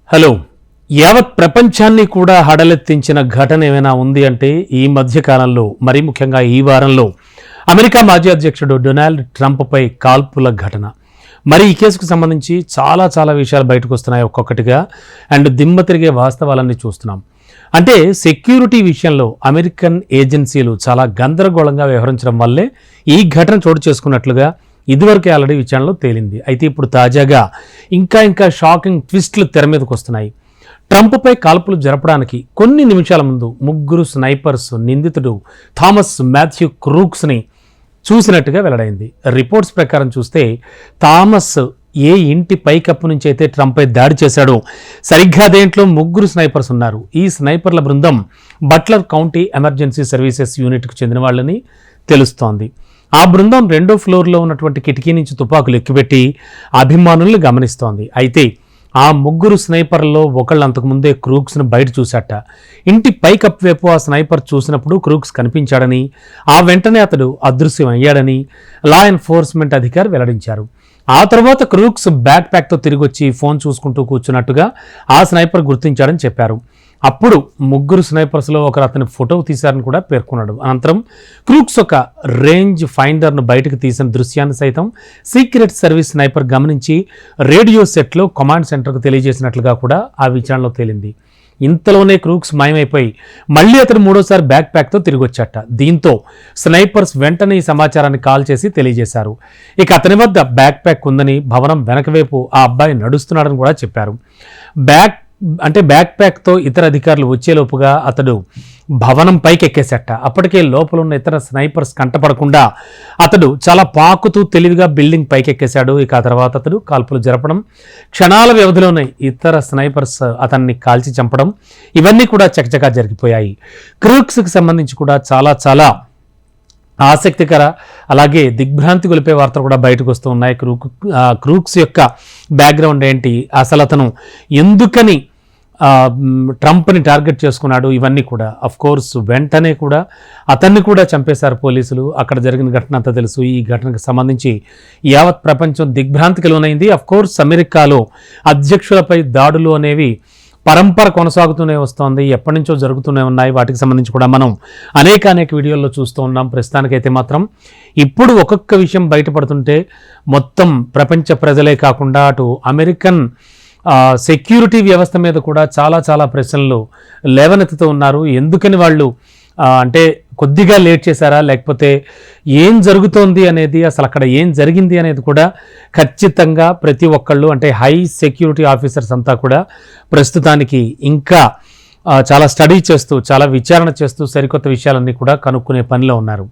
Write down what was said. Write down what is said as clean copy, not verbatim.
Hello, యావత్ ప్రపంచాన్ని కూడా హడలెత్తించిన ఘటన ఏమైనా ఉంది అంటే ఈ మధ్యకాలంలో, మరీ ముఖ్యంగా ఈ వారంలో అమెరికా మాజీ అధ్యక్షుడు డొనాల్డ్ ట్రంప్పై కాల్పుల ఘటన. మరి ఈ కేసుకు సంబంధించి చాలా విషయాలు బయటకు వస్తున్నాయి ఒక్కొక్కటిగా. అండ్ దిమ్మ తిరిగే వాస్తవాలన్నీ చూస్తున్నాం. అంటే సెక్యూరిటీ విషయంలో అమెరికన్ ఏజెన్సీలు చాలా గందరగోళంగా వ్యవహరించడం వల్లే ఈ ఘటన చోటు చేసుకున్నట్లుగా ఇదివరకే ఆల్రెడీ విచారణలో తేలింది. అయితే ఇప్పుడు తాజాగా ఇంకా షాకింగ్ ట్విస్టులు తెర మీదకు వస్తున్నాయి. ట్రంప్పై కాల్పులు జరపడానికి కొన్ని నిమిషాల ముందు ముగ్గురు స్నైపర్స్ నిందితుడు థామస్ మాథ్యూ క్రూక్స్ని చూసినట్టుగా వెల్లడైంది. రిపోర్ట్స్ ప్రకారం చూస్తే థామస్ ఏ ఇంటి పైకప్పు నుంచి అయితే ట్రంప్పై దాడి చేశాడో సరిగ్గా దేంట్లో ముగ్గురు స్నైపర్స్ ఉన్నారు. ఈ స్నైపర్ల బృందం బట్లర్ కౌంటీ ఎమర్జెన్సీ సర్వీసెస్ యూనిట్కు చెందిన వాళ్ళని తెలుస్తోంది. ఆ బృందం 2వ ఫ్లోర్లో ఉన్నటువంటి కిటికీ నుంచి తుపాకులు ఎక్కుపెట్టి అభిమానుల్ని గమనిస్తోంది. అయితే ఆ ముగ్గురు స్నైపర్లలో ఒకళ్ళు అంతకుముందే క్రూక్స్ను బయట చూశాట. ఇంటి పైకప్పు వైపు ఆ స్నైపర్ చూసినప్పుడు క్రూక్స్ కనిపించాడని, ఆ వెంటనే అతడు అదృశ్యం అయ్యాడని లా ఎన్ఫోర్స్మెంట్ అధికారి వెల్లడించారు. ఆ తర్వాత క్రూక్స్ బ్యాక్ ప్యాక్తో తిరిగి వచ్చి ఫోన్ చూసుకుంటూ కూర్చున్నట్టుగా ఆ స్నైపర్ గుర్తించాడని చెప్పారు. అప్పుడు ముగ్గురు స్నైపర్స్లో ఒకరు అతని ఫోటో తీశారని కూడా పేర్కొన్నాడు. అనంతరం క్రూక్స్ ఒక రేంజ్ ఫైండర్ను బయటకు తీసిన దృశ్యాన్ని సైతం సీక్రెట్ సర్వీస్ స్నైపర్ గమనించి రేడియో సెట్లో కమాండ్ సెంటర్కు తెలియజేసినట్లుగా కూడా ఆ విచారణలో తేలింది. ఇంతలోనే క్రూక్స్ మాయమైపోయి మళ్ళీ అతను 3వసారి బ్యాక్ ప్యాక్తో తిరిగి వచ్చాట. దీంతో స్నైపర్స్ వెంటనే ఈ సమాచారాన్ని కాల్ చేసి తెలియజేశారు. ఇక అతని వద్ద బ్యాక్ ప్యాక్ ఉందని, భవనం వెనక వైపు ఆ అబ్బాయి నడుస్తున్నాడని కూడా చెప్పారు. బ్యాక్ ప్యాక్తో ఇతర అధికారులు వచ్చేలోపుగా అతడు భవనం పైకి ఎక్కేసట. అప్పటికే లోపల ఉన్న ఇతర స్నైపర్స్ కంటపడకుండా అతడు చాలా పాకుతూ తెలివిగా బిల్డింగ్ పైకి ఎక్కేశాడు. ఇక ఆ తర్వాత అతడు కాల్పులు జరపడం, క్షణాల వ్యవధిలోనే ఇతర స్నైపర్స్ అతన్ని కాల్చి చంపడం, ఇవన్నీ కూడా చకచకా జరిగిపోయాయి. క్రూక్స్కి సంబంధించి కూడా చాలా ఆసక్తికర, అలాగే దిగ్భ్రాంతి గొలిపే వార్తలు కూడా బయటకు వస్తూ ఉన్నాయి. క్రూక్స్ యొక్క బ్యాక్గ్రౌండ్ ఏంటి, అసలు అతను ఎందుకని ట్రంప్ని టార్గెట్ చేసుకున్నాడు, ఇవన్నీ కూడా కోర్స్ వెంటనే కూడా అతన్ని కూడా చంపేశారు పోలీసులు. అక్కడ జరిగిన ఘటన అంతా తెలుసు. ఈ ఘటనకు సంబంధించి యావత్ ప్రపంచం దిగ్భ్రాంతికి లోనైంది. కోర్స్ అమెరికాలో అధ్యక్షులపై దాడులు అనేవి పరంపర కొనసాగుతూనే వస్తోంది, ఎప్పటి నుంచో జరుగుతూనే ఉన్నాయి. వాటికి సంబంధించి కూడా మనం అనేక వీడియోల్లో చూస్తూ ఉన్నాం. ప్రస్తుతానికైతే మాత్రం ఇప్పుడు ఒక్కొక్క విషయం బయటపడుతుంటే మొత్తం ప్రపంచ ప్రజలే కాకుండా అటు అమెరికన్ సెక్యూరిటీ వ్యవస్థ మీద కూడా చాలా ప్రశ్నలు లేవనెత్తుతూ ఉన్నారు. ఎందుకని వాళ్ళు అంటే కొద్దిగా లేట్ చేశారా, లేకపోతే ఏం జరుగుతోంది అనేది, అసలు అక్కడ ఏం జరిగింది అనేది కూడా ఖచ్చితంగా ప్రతి ఒక్కళ్ళు అంటే హై సెక్యూరిటీ ఆఫీసర్స్ అంతా కూడా ప్రస్తుతానికి ఇంకా చాలా స్టడీ చేస్తూ, చాలా విచారణ చేస్తూ సరికొత్త విషయాలన్నీ కూడా కనుక్కునే పనిలో ఉన్నారు.